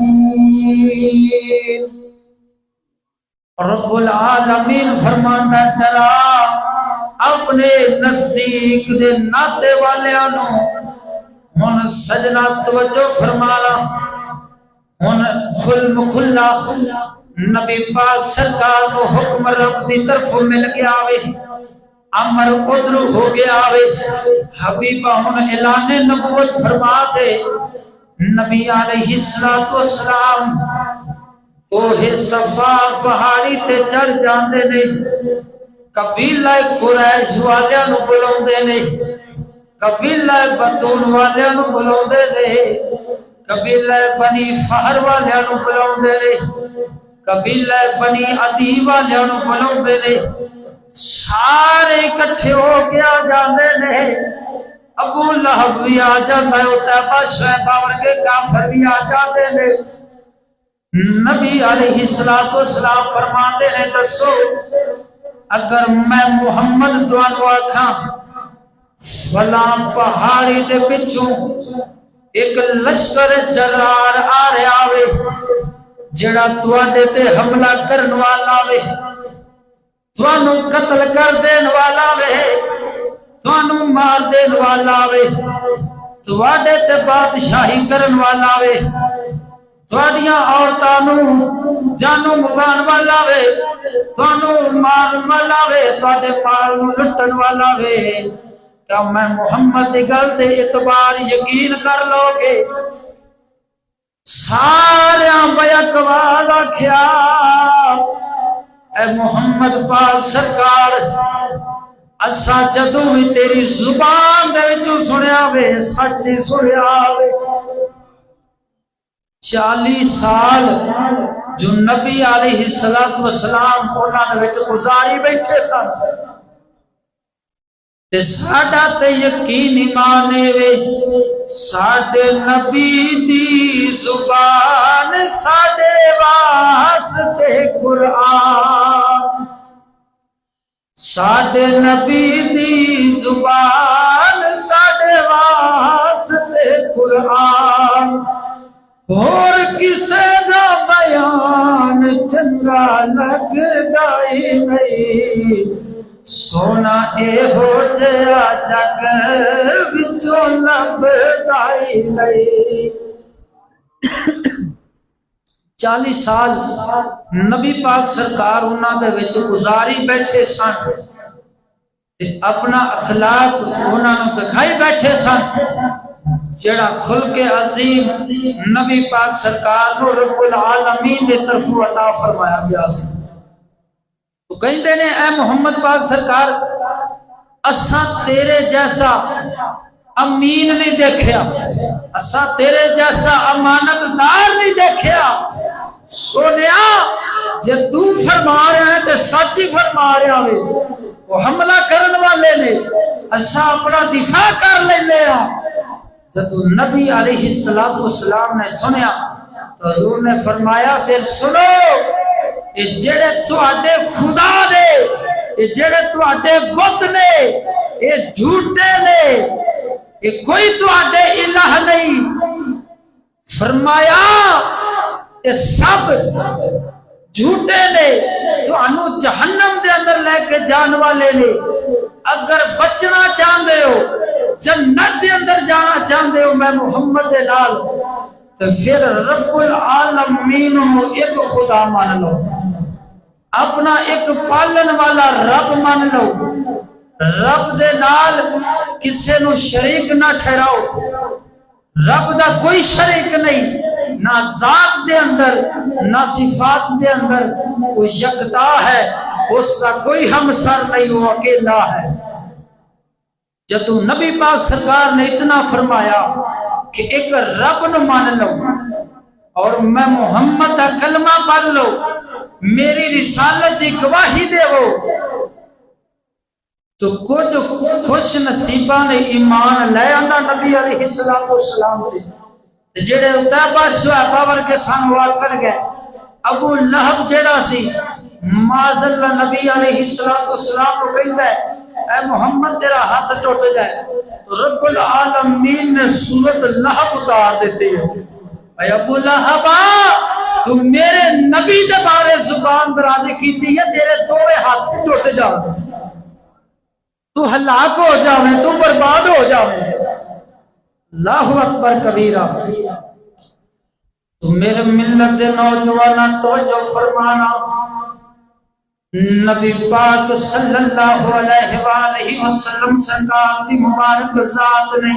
الأقربين رب العالمین فرماندا ہے ترا اپنے نزدیک دے ناتے والیاں نو ہن سجنا توجہ فرمانا ہن کھل مکھلا نبی پاک سرکار نو حکم رب دی طرف مل گیا وے امر ادھر ہو گیا وے حبیبہ ہن اعلان نبوت فرما دے نبی علیہ السلام کوہ صفا پہاڑی تے چڑھ جاندے نے قبیلہ قریش والیاں نو بلاوندے نے قبیلہ بطون والیاں نو بلاوندے نے قبیلہ بنی فہر والیاں نو بلاوندے نے قبیلہ بنی عدی والیاں نو بلاوندے نے سارے اکٹھے ہو گیا جاندے نے ابو لہب بھی آ جاندا ہے عتبہ شیبہ ورگے کافر بھی آ جاندے نے نبی علیہ السلام فرماتے ہیں دسو اگر میں محمد دوانو آکھاں فلاں پہاڑی دے پچھوں ایک لشکر جرار آ رہا وے جڑا تواڈے تے حملہ کرن والا وے توانو قتل کر دین والا وے توانو مار دین والا وے تواڈے تے بادشاہی کرن والا وے تواڈیاں عورتاں نو جانو مگان والا وے توانو مارن والا وے تواڈے مال نو لٹن والا وے کیا میں محمد دی گل تے اعتبار یقین کر لو گے ساریاں بیک آواز آکھیا اے محمد پاک سرکار اساں جدوں بھی تیری زبان دے وچوں سنیا وے سچ سنیا وے 40 سال جو نبی علیہ السلام انہاں دے وچ گزاری بیٹھے سن تے ساڈا تے یقین ایمان وے ساڈے نبی دی زبان ساڈے واسطے قرآن ساڈے نبی دی زبان ساڈے واسطے قرآن اور کسے دا بیان چنگا لگدا ہی نہیں سونا اے ہو جیا جگ وچوں لبدا ہی نہیں 40 سال نبی پاک سرکار انہاں دے وچ گزاری بیٹھے سن تے اپنا اخلاق انہاں نوں دکھائی بیٹھے سن جڑا خلق عظیم نبی پاک سرکار نو رب العالمین دے طرف عطا فرمایا گیا سی تو کہندے نے اے محمد پاک سرکار اساں تیرے جیسا امین نہیں دیکھیا اساں تیرے جیسا امانت دار نہیں دیکھیا سونیا جے تو فرما رہا ہے تے سچ ہی فرما رہا ہے وہ حملہ کرن والے نے اساں اپنا دفاع کر لیندے ہاں جب نبی علیہ السلام نے سنیا تو حضور نے فرمایا پھر سنو یہ جڑے تواڈے خدا نے یہ جڑے تواڈے بت نے یہ جھوٹے نے یہ کوئی تواڈے الہ نہیں فرمایا یہ سب جھوٹے نے تانوں جہنم دے اندر لے کے جان والے نے اگر بچنا چاہندے ہو جنت دے اندر جانا چاہندے ہو میں محمد دے نال تو پھر رب العالمین نو ایک خدا مان لو اپنا ایک پالن والا رب مان لو رب دے نال کسے نو شریک نہ ٹھہراؤ رب دا کوئی شریک نہیں نہ ذات دے اندر نہ صفات دے اندر وہ یکتا ہے اس کا کوئی ہمسر نہیں وہ اکیلا ہے جدو نبی پاک سرکار نے اتنا فرمایا کہ ایک رب نو مان لو اور میں محمد کا کلمہ پڑھ لو میری رسالت کی گواہی دے وہ تو کچھ خوش نصیبہ نے ایمان لے آنا نبی علیہ السلام تے جڑے عتبہ شیبہ ورگے سن وہ آکڑ گئے ابو لہب جڑا سی معاذ اللہ نبی علیہ السلام کو کہندا ہے اے محمد تیرا ہاتھ ٹوٹ جائے تو رب العالمین نے سورت لہب اتار دیتی ہے، اے ابو لہب تو میرے نبی دے بارے زبان درازی کی تھی ہے، تیرے دوے ہاتھ ٹوٹ جائے، تو ہلاک ہو جاویں، تو برباد ہو جاویں۔ اللہ اکبر کبیرہ۔ تو میرے ملت دے نوجوانہ توجہ فرمانا، نبی پاک صلی اللہ علیہ وآلہ وسلم سرکار دی مبارک ذات نے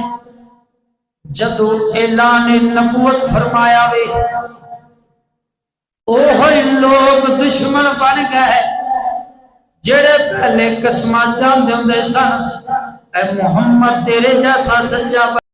جدو اعلان نبوت فرمایا وے، اوہی لوگ دشمن بن گئے جڑے پہلے قسماں جاندے ہوندے سن اے محمد تیرے جیسا سچا